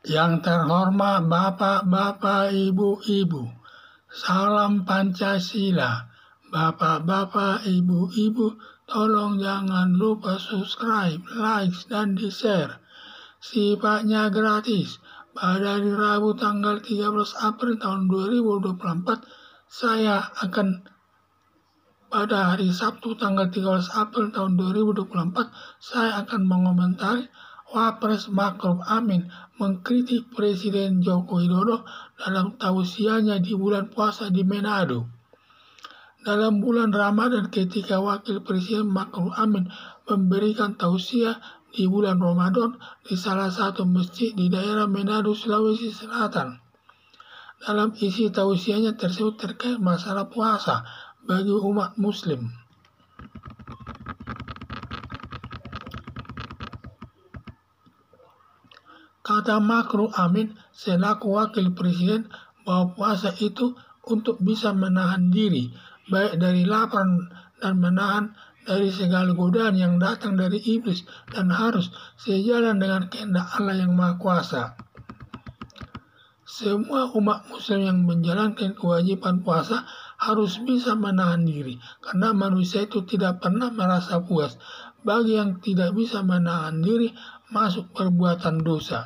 Yang terhormat Bapak-Bapak, Ibu-Ibu, salam Pancasila. Bapak-bapak, Ibu-Ibu, tolong jangan lupa subscribe, like, dan di-share. Sifatnya gratis. Pada hari Rabu tanggal 13 April tahun 2024, pada hari Sabtu tanggal 13 April tahun 2024, saya akan mengomentari Wapres Ma'ruf Amin mengkritik Presiden Joko Widodo dalam tausiahnya di bulan puasa di Manado. Dalam bulan Ramadan ketika Wakil Presiden Ma'ruf Amin memberikan tausiah di bulan Ramadan di salah satu masjid di daerah Manado, Sulawesi Selatan. Dalam isi tausiahnya tersebut terkait masalah puasa bagi umat muslim. Kata Ma'ruf Amin selaku wakil presiden bahwa puasa itu untuk bisa menahan diri baik dari lapar dan menahan dari segala godaan yang datang dari iblis dan harus sejalan dengan kehendak Allah yang Maha Kuasa. Semua umat muslim yang menjalankan kewajiban puasa harus bisa menahan diri, karena manusia itu tidak pernah merasa puas. Bagi yang tidak bisa menahan diri, masuk perbuatan dosa.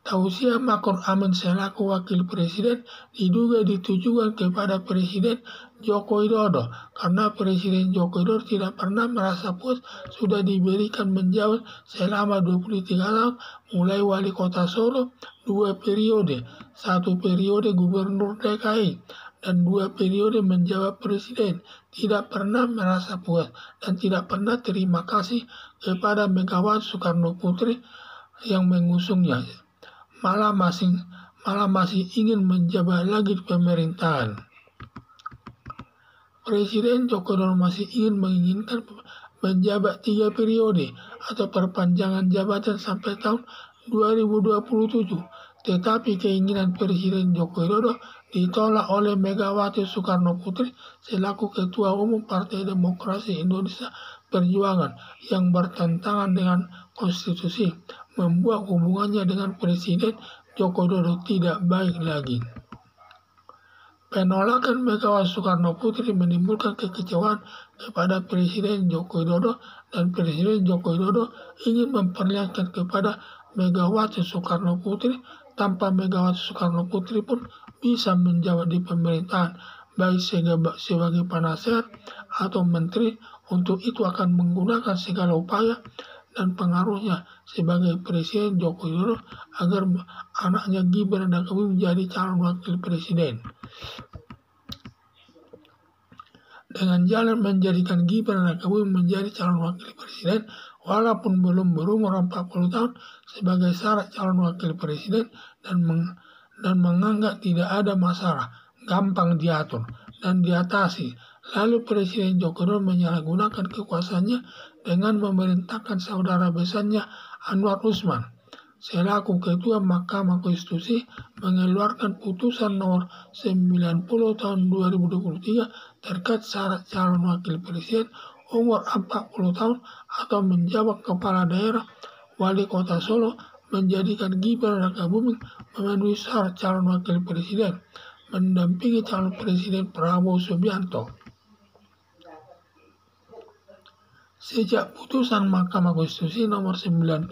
Tausiah Ma'ruf Amin selaku wakil presiden diduga ditujukan kepada Presiden Joko Widodo, karena Presiden Joko Widodo tidak pernah merasa puas sudah diberikan menjabat selama 23 tahun, mulai wali kota Solo 2 periode, 1 periode gubernur DKI, dan 2 periode menjabat presiden. Tidak pernah merasa puas dan tidak pernah terima kasih kepada Megawati Soekarno Putri yang mengusungnya. Malah masih ingin menjabat lagi di pemerintahan. Presiden Joko Widodo masih menginginkan menjabat 3 periode atau perpanjangan jabatan sampai tahun 2027. Tetapi keinginan Presiden Joko Widodo ditolak oleh Megawati Soekarno Putri selaku Ketua Umum Partai Demokrasi Indonesia Perjuangan yang bertentangan dengan konstitusi, membuat hubungannya dengan Presiden Joko Widodo tidak baik lagi. Penolakan Megawati Soekarno Putri menimbulkan kekecewaan kepada Presiden Joko Widodo, dan Presiden Joko Widodo ingin memperlihatkan kepada Megawati Soekarno Putri tanpa Megawati Soekarno Putri pun bisa menjabat di pemerintahan, baik sebagai penasehat atau menteri. Untuk itu akan menggunakan segala upaya dan pengaruhnya sebagai Presiden Joko Widodo agar anaknya Gibran Rakabuming menjadi calon wakil presiden. Dengan jalan menjadikan Gibran Rakabuming menjadi calon wakil presiden, walaupun belum berumur 40 tahun, sebagai syarat calon wakil presiden, dan menganggap tidak ada masalah, gampang diatur dan diatasi. Lalu Presiden Joko Widodo menyalahgunakan kekuasaannya dengan memerintahkan saudara besarnya Anwar Usman selaku Ketua Mahkamah Konstitusi mengeluarkan putusan nomor 90 tahun 2023 terkait syarat calon wakil presiden umur 40 tahun atau menjabat kepala daerah wali kota Solo, menjadikan Gibran Rakabuming memenuhi syarat calon wakil presiden mendampingi calon presiden Prabowo Subianto. Sejak putusan Mahkamah Konstitusi nomor 90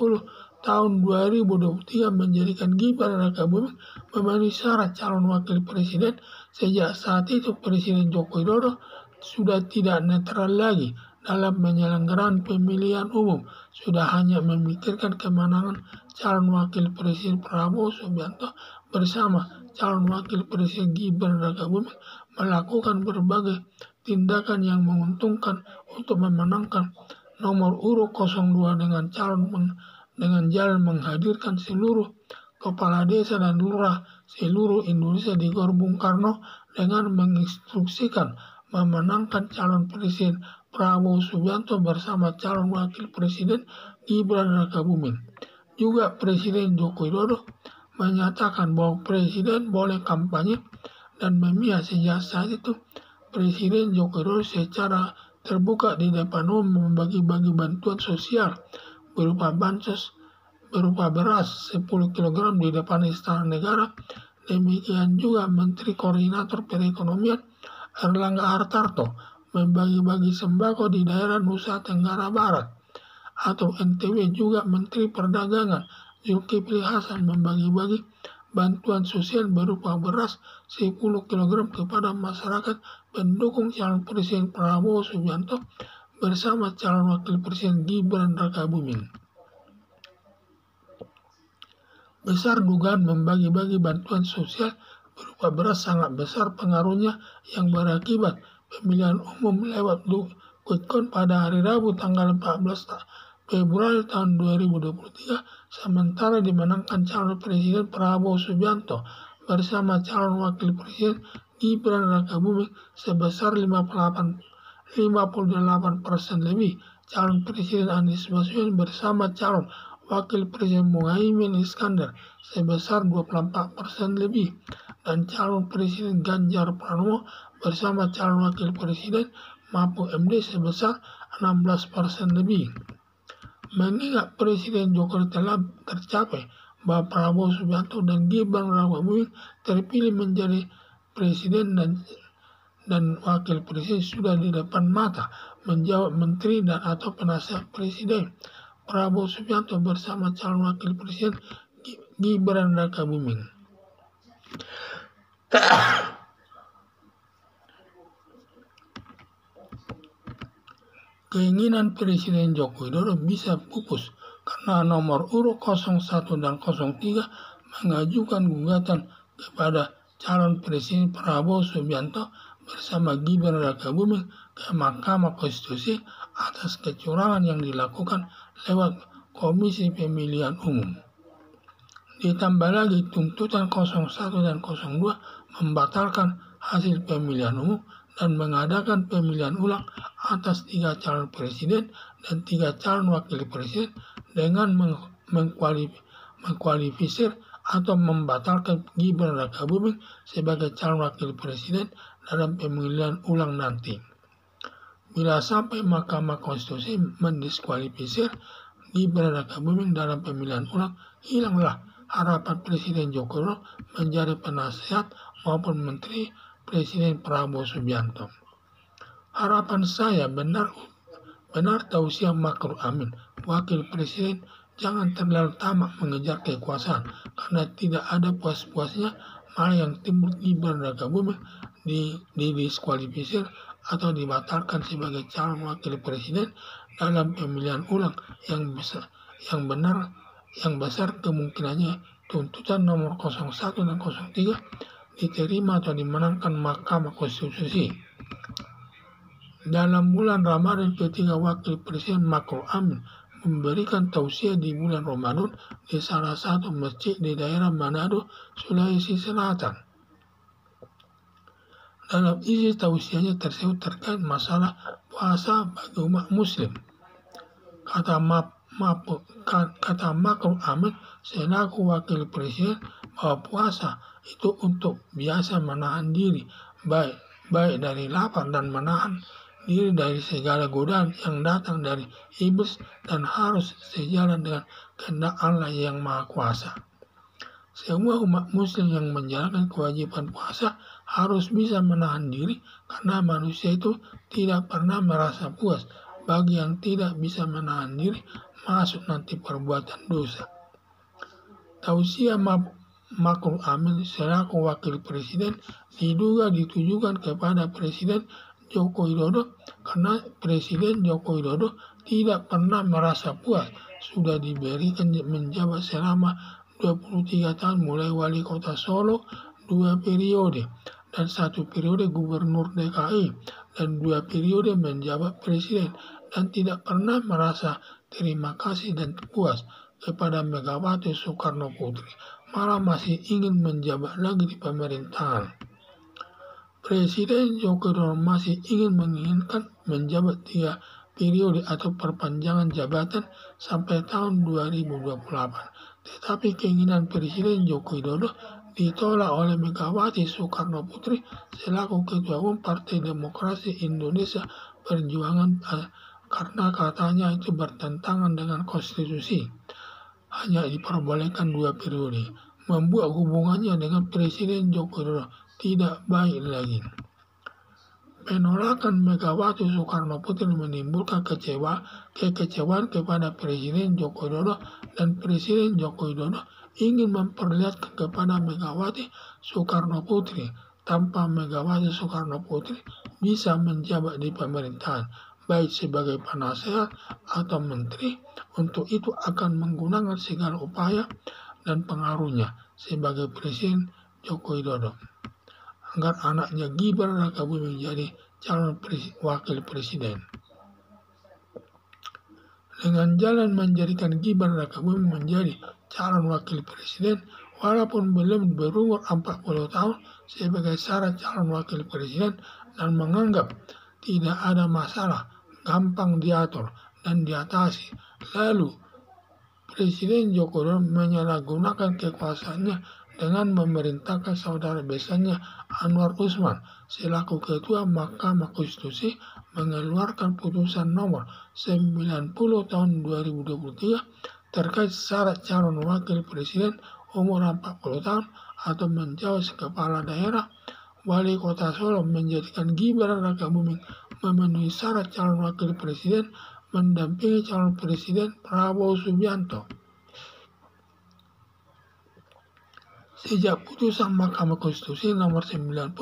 tahun 2023 menjadikan Gibran Rakabuming memenuhi syarat calon wakil presiden, sejak saat itu Presiden Joko Widodo sudah tidak netral lagi dalam penyelenggaraan pemilihan umum, sudah hanya memikirkan kemenangan calon wakil presiden Prabowo Subianto bersama calon wakil presiden Gibran Rakabuming melakukan berbagai tindakan yang menguntungkan untuk memenangkan nomor urut 02 dengan jalan menghadirkan seluruh kepala desa dan lurah seluruh Indonesia di Gor Bung Karno dengan menginstruksikan memenangkan calon presiden Prabowo Subianto bersama calon wakil presiden Gibran Rakabuming. Juga Presiden Joko Widodo menyatakan bahwa presiden boleh kampanye dan memihak. Sejak saat itu Presiden Joko Widodo secara terbuka di depan umum membagi-bagi bantuan sosial berupa bansos berupa beras 10 kg di depan Istana Negara. Demikian juga Menteri Koordinator Perekonomian Erlangga Hartarto membagi-bagi sembako di daerah Nusa Tenggara Barat. Atau NTB juga Menteri Perdagangan Zulkifli Hasan membagi-bagi bantuan sosial berupa beras 10 kg kepada masyarakat pendukung calon Presiden Prabowo Subianto bersama calon Wakil Presiden Gibran Rakabuming. Besar dugaan membagi-bagi bantuan sosial berupa beras sangat besar pengaruhnya yang berakibat pemilihan umum lewat quick count pada hari Rabu tanggal 14 Februari tahun 2023 sementara dimenangkan calon Presiden Prabowo Subianto bersama calon Wakil Presiden Gibran Rakabuming sebesar 58% lebih. Calon Presiden Anies Baswedan bersama calon Wakil Presiden Muhaimin Iskandar sebesar 24% lebih, dan calon Presiden Ganjar Pranowo bersama calon Wakil Presiden Mahfud MD sebesar 16% lebih. Mengingat Presiden Jokowi telah tercapai bahwa Prabowo Subianto dan Gibran Rakabuming terpilih menjadi Presiden dan Wakil Presiden sudah di depan mata menjawab Menteri dan atau penasihat Presiden. Prabowo Subianto bersama calon Wakil Presiden Gibran Rakabuming. Keinginan Presiden Joko Widodo bisa pupus karena nomor urut 01 dan 03 mengajukan gugatan kepada calon Presiden Prabowo Subianto bersama Gibran Rakabuming ke Mahkamah Konstitusi atas kecurangan yang dilakukan lewat Komisi Pemilihan Umum. Ditambah lagi tuntutan 01 dan 02 membatalkan hasil pemilihan umum dan mengadakan pemilihan ulang atas 3 calon presiden dan 3 calon wakil presiden dengan mengkualifisir atau membatalkan Gibran Rakabuming sebagai calon wakil presiden dalam pemilihan ulang nanti. Bila sampai Mahkamah Konstitusi mendiskualifisir Gibran Rakabuming dalam pemilihan ulang, hilanglah harapan Presiden Joko Widodo menjadi penasihat maupun Menteri Presiden Prabowo Subianto. Harapan saya benar Tausiah Makru Amin, Wakil Presiden, jangan terlalu tamak mengejar kekuasaan karena tidak ada puas-puasnya malah yang timbul Gibran Rakabuming didiskualifisir atau dibatalkan sebagai calon wakil presiden dalam pemilihan ulang yang besar kemungkinannya tuntutan nomor 01 dan 03 diterima atau dimenangkan Mahkamah Konstitusi. Dalam bulan Ramadan, ketiga wakil presiden Makru Amin memberikan tausiah di bulan Ramadan di salah satu masjid di daerah Manado, Sulawesi Selatan. Dalam isi tausiahnya tersebut terkait masalah puasa bagi umat muslim. Kata Makru Amin selaku wakil presiden bahwa puasa itu untuk biasa menahan diri baik dari lapar dan menahan diri dari segala godaan yang datang dari iblis dan harus sejalan dengan kehendak Allah yang Maha Kuasa. Semua umat muslim yang menjalankan kewajiban puasa harus bisa menahan diri karena manusia itu tidak pernah merasa puas. Bagi yang tidak bisa menahan diri masuk nanti perbuatan dosa. Tausiah Makru Amin selaku wakil presiden diduga ditujukan kepada Presiden Joko Widodo karena Presiden Joko Widodo tidak pernah merasa puas sudah diberikan menjabat selama 23 tahun mulai wali kota Solo 2 periode dan 1 periode gubernur DKI dan 2 periode menjabat presiden dan tidak pernah merasa terima kasih dan puas kepada Megawati Soekarno Putri, malah masih ingin menjabat lagi di pemerintahan. Presiden Joko Widodo masih menginginkan menjabat 3 periode atau perpanjangan jabatan sampai tahun 2028. Tetapi keinginan Presiden Joko Widodo ditolak oleh Megawati Soekarno Putri selaku Ketua Umum Partai Demokrasi Indonesia Perjuangan karena katanya itu bertentangan dengan konstitusi. hanya diperbolehkan 2 periode, membuat hubungannya dengan Presiden Joko Widodo tidak baik lagi. Penolakan Megawati Soekarno Putri menimbulkan kekecewaan kepada Presiden Joko Widodo, dan Presiden Joko Widodo ingin memperlihatkan kepada Megawati Soekarno Putri tanpa Megawati Soekarno Putri bisa menjabat di pemerintahan, baik sebagai penasehat atau menteri. Untuk itu akan menggunakan segala upaya dan pengaruhnya sebagai Presiden Joko Widodo agar anaknya Gibran Rakabuming menjadi calon wakil presiden. Dengan jalan menjadikan Gibran Rakabuming menjadi calon wakil presiden, walaupun belum berumur 40 tahun sebagai syarat calon wakil presiden, dan menganggap tidak ada masalah, gampang diatur dan diatasi. Lalu Presiden Joko Widodo menyalahgunakan kekuasaannya dengan memerintahkan saudara besarnya Anwar Usman selaku Ketua Mahkamah Konstitusi mengeluarkan putusan nomor 90 tahun 2023 terkait syarat calon wakil presiden umur 40 tahun atau menjawab kepala daerah. Wali Kota Solo menjadikan Gibran Rakabuming memenuhi syarat calon wakil presiden mendampingi calon presiden Prabowo Subianto. Sejak putusan Mahkamah Konstitusi nomor 90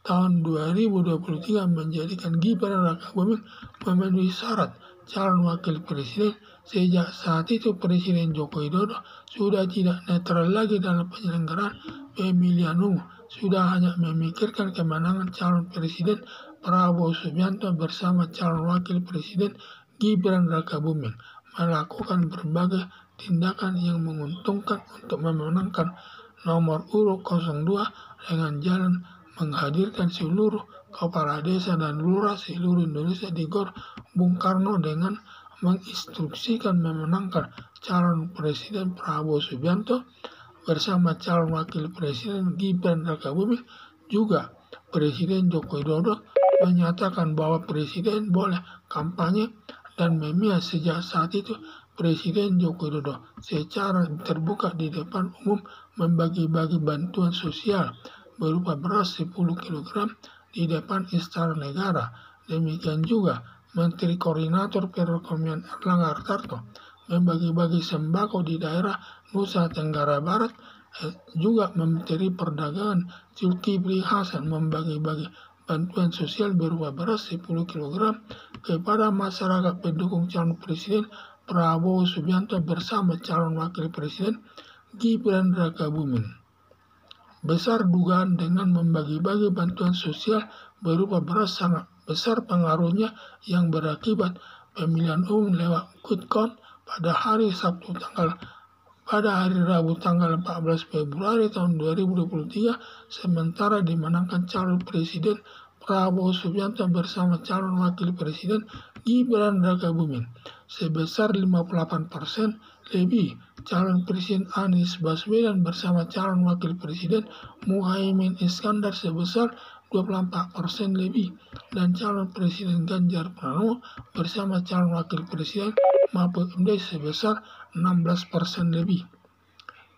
tahun 2023 menjadikan Gibran Rakabuming memenuhi syarat calon wakil presiden, sejak saat itu Presiden Joko Widodo sudah tidak netral lagi dalam penyelenggaraan pemilihan umum, sudah hanya memikirkan kemenangan calon presiden Prabowo Subianto bersama calon wakil presiden Gibran Rakabuming melakukan berbagai tindakan yang menguntungkan untuk memenangkan nomor urut 02 dengan jalan menghadirkan seluruh kepala desa dan lurah seluruh Indonesia di Gor Bung Karno dengan menginstruksikan memenangkan calon presiden Prabowo Subianto bersama calon wakil presiden Gibran Rakabuming. Juga Presiden Joko Widodo menyatakan bahwa presiden boleh kampanye dan memihak. Sejak saat itu Presiden Joko Widodo secara terbuka di depan umum membagi-bagi bantuan sosial berupa beras 10 kg di depan Istana Negara. Demikian juga Menteri Koordinator Perekonomian Erlangga Hartarto membagi-bagi sembako di daerah Nusa Tenggara Barat. Juga Menteri Perdagangan Zulkifli Hasan membagi-bagi bantuan sosial berupa beras 10 kg kepada masyarakat pendukung calon presiden Prabowo Subianto bersama calon wakil presiden Gibran Rakabuming. Besar dugaan dengan membagi-bagi bantuan sosial berupa beras sangat besar pengaruhnya yang berakibat pemilihan umum lewat quick count pada hari Rabu tanggal 14 Februari tahun 2023, sementara dimenangkan calon presiden Prabowo Subianto bersama calon wakil presiden Gibran Rakabuming sebesar 58% lebih. Calon presiden Anies Baswedan bersama calon wakil presiden Muhaimin Iskandar sebesar 24% lebih, dan calon presiden Ganjar Pranowo bersama calon wakil presiden Mahfud MD sebesar 16% lebih.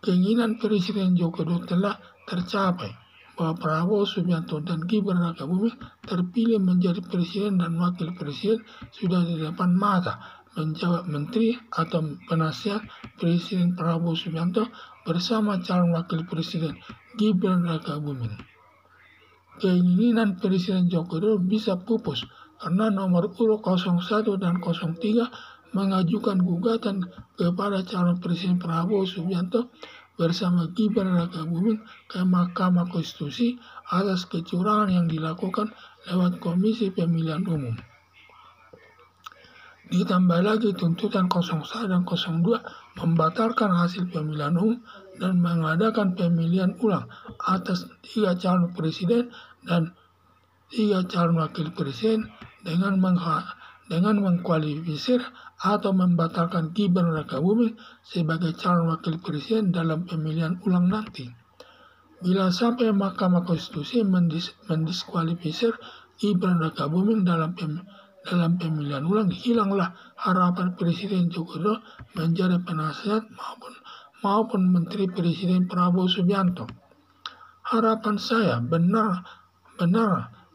Keinginan Presiden Joko Widodo telah tercapai bahwa Prabowo Subianto dan Gibran Rakabuming terpilih menjadi presiden dan wakil presiden sudah di depan mata, menjawab menteri atau penasihat Presiden Prabowo Subianto bersama calon wakil presiden Gibran Rakabuming. Keinginan Presiden Joko Widodo bisa pupus karena nomor urut 01 dan 03 mengajukan gugatan kepada calon presiden Prabowo Subianto bersama Gibran Rakabuming ke Mahkamah Konstitusi atas kecurangan yang dilakukan lewat Komisi Pemilihan Umum. Ditambah lagi tuntutan 01 dan 02 membatalkan hasil pemilihan umum dan mengadakan pemilihan ulang atas 3 calon presiden dan 3 calon wakil presiden dengan mengkualifikasi atau membatalkan Gibran Rakabuming sebagai calon wakil presiden dalam pemilihan ulang nanti. Bila sampai Mahkamah Konstitusi mendiskualifikasi Gibran Rakabuming dalam dalam pemilihan ulang, hilanglah harapan Presiden Joko Widodo menjadi penasihat maupun Menteri Presiden Prabowo Subianto. Harapan saya benar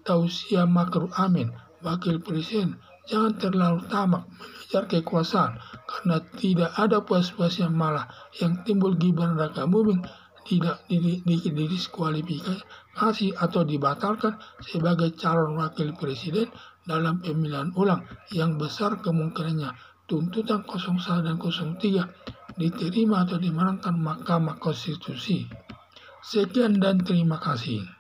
Tausia Makruf Amin, Wakil Presiden, jangan terlalu tamak mengejar kekuasaan karena tidak ada puas-puasnya, malah yang timbul Gibran Rakabuming tidak didiskualifikasi atau dibatalkan sebagai calon wakil presiden dalam pemilihan ulang yang besar kemungkinannya tuntutan 01 dan 03 diterima atau dimenangkan Mahkamah Konstitusi. Sekian dan terima kasih.